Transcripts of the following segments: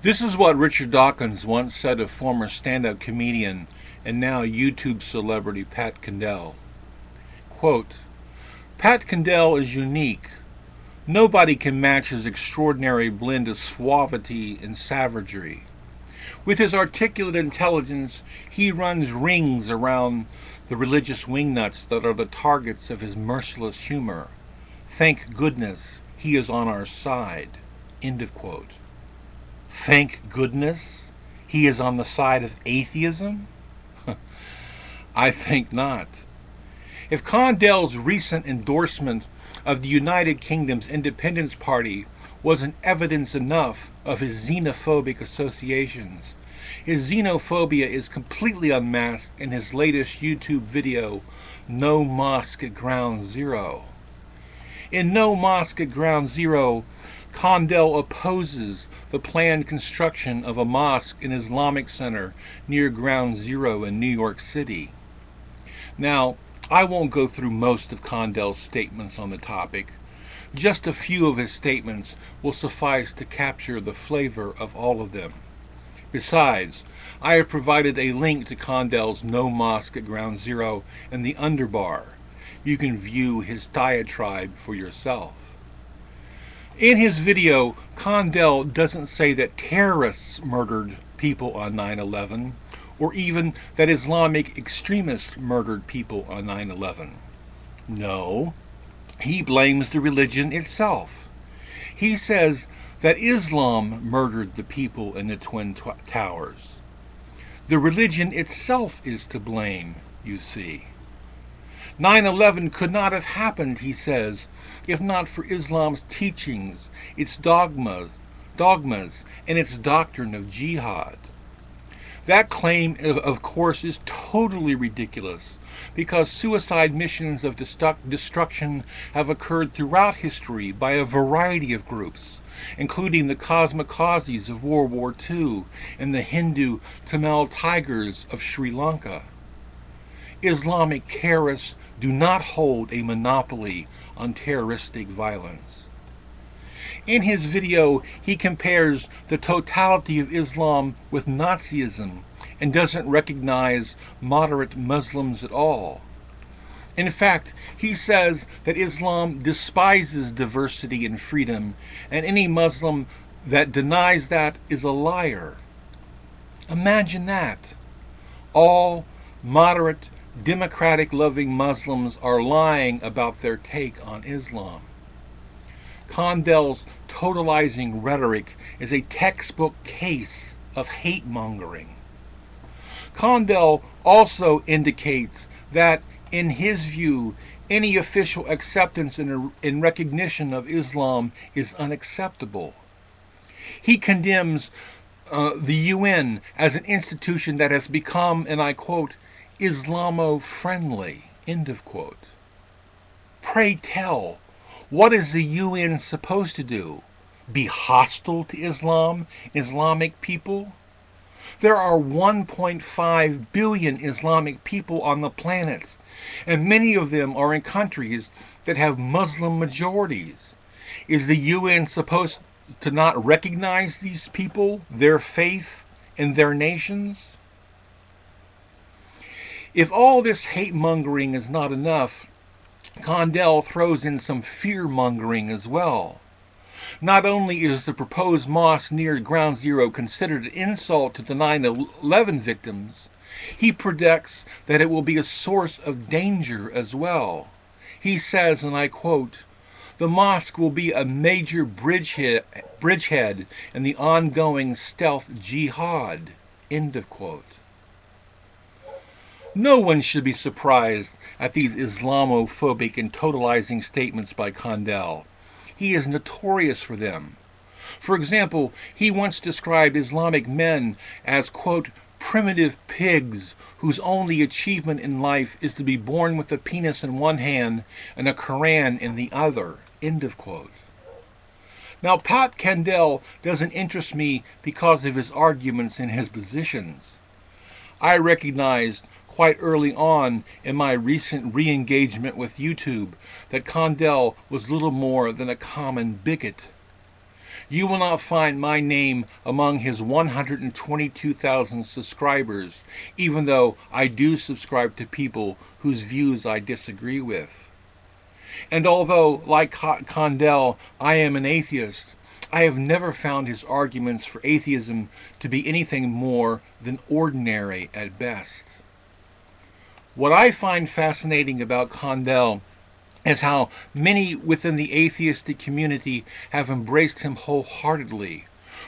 This is what Richard Dawkins once said of former stand-up comedian and now YouTube celebrity Pat Condell. Quote, Pat Condell is unique. Nobody can match his extraordinary blend of suavity and savagery. With his articulate intelligence, he runs rings around the religious wingnuts that are the targets of his merciless humor. Thank goodness he is on our side. End of quote. Thank goodness he is on the side of atheism? I think not. If Condell's recent endorsement of the United Kingdom's Independence Party wasn't evidence enough of his xenophobic associations, his xenophobia is completely unmasked in his latest YouTube video, No Mosque at Ground Zero. In No Mosque at Ground Zero, Condell opposes the planned construction of a mosque and Islamic center near Ground Zero in New York City. Now, I won't go through most of Condell's statements on the topic. Just a few of his statements will suffice to capture the flavor of all of them. Besides, I have provided a link to Condell's No Mosque at Ground Zero in the underbar. You can view his diatribe for yourself. In his video, Condell doesn't say that terrorists murdered people on 9/11, or even that Islamic extremists murdered people on 9/11. No, he blames the religion itself. He says that Islam murdered the people in the Twin Towers. The religion itself is to blame, you see. 9/11 could not have happened, he says, if not for Islam's teachings, its dogmas, and its doctrine of jihad. That claim, of course, is totally ridiculous, because suicide missions of destruction have occurred throughout history by a variety of groups, including the Kamikazes of World War II and the Hindu Tamil Tigers of Sri Lanka. Islamic terrorists do not hold a monopoly on terroristic violence. In his video, he compares the totality of Islam with Nazism and doesn't recognize moderate Muslims at all. In fact, he says that Islam despises diversity and freedom, and any Muslim that denies that is a liar. Imagine that. All moderate, democratic-loving Muslims are lying about their take on Islam. Condell's totalizing rhetoric is a textbook case of hate-mongering. Condell also indicates that, in his view, any official acceptance and recognition of Islam is unacceptable. He condemns the UN as an institution that has become, and I quote, Islamo-friendly, end of quote. Pray tell, what is the UN supposed to do? Be hostile to Islam, Islamic people? There are 1.5 billion Islamic people on the planet, and many of them are in countries that have Muslim majorities. Is the UN supposed to not recognize these people, their faith, and their nations? If all this hate-mongering is not enough, Condell throws in some fear-mongering as well. Not only is the proposed mosque near Ground Zero considered an insult to the 9/11 victims, he predicts that it will be a source of danger as well. He says, and I quote, the mosque will be a major bridgehead in the ongoing stealth jihad, end of quote. No one should be surprised at these Islamophobic and totalizing statements by Condell. He is notorious for them. For example, he once described Islamic men as, quote, primitive pigs whose only achievement in life is to be born with a penis in one hand and a Quran in the other, end of quote. Now, Pat Condell doesn't interest me because of his arguments and his positions. I recognized quite early on in my recent re-engagement with YouTube that Condell was little more than a common bigot. You will not find my name among his 122,000 subscribers, even though I do subscribe to people whose views I disagree with. And although, like Condell, I am an atheist, I have never found his arguments for atheism to be anything more than ordinary at best. What I find fascinating about Condell is how many within the atheistic community have embraced him wholeheartedly,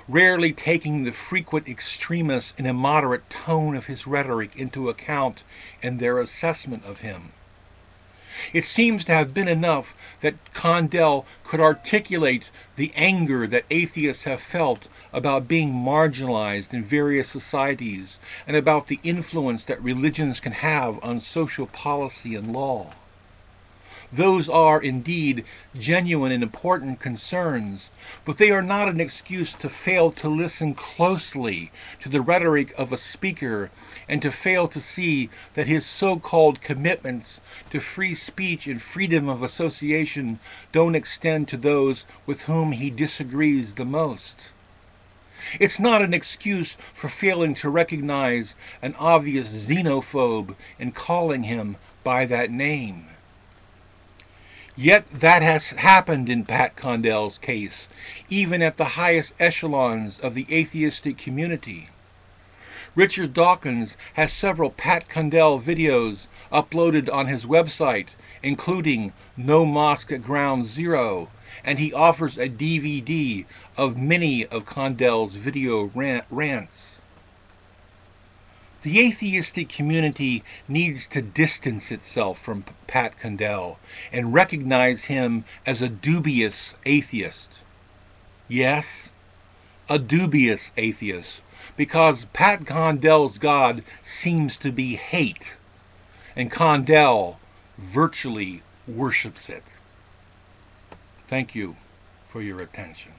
rarely taking the frequent extremist and immoderate tone of his rhetoric into account in their assessment of him. It seems to have been enough that Condell could articulate the anger that atheists have felt about being marginalized in various societies and about the influence that religions can have on social policy and law. Those are indeed genuine and important concerns, but they are not an excuse to fail to listen closely to the rhetoric of a speaker and to fail to see that his so-called commitments to free speech and freedom of association don't extend to those with whom he disagrees the most. It's not an excuse for failing to recognize an obvious xenophobe and calling him by that name. Yet that has happened in Pat Condell's case, even at the highest echelons of the atheistic community. Richard Dawkins has several Pat Condell videos uploaded on his website, including No Mosque at Ground Zero, and he offers a DVD of many of Condell's video rants. The atheistic community needs to distance itself from Pat Condell and recognize him as a dubious atheist. Yes, a dubious atheist, because Pat Condell's God seems to be hate, and Condell virtually worships it. Thank you for your attention.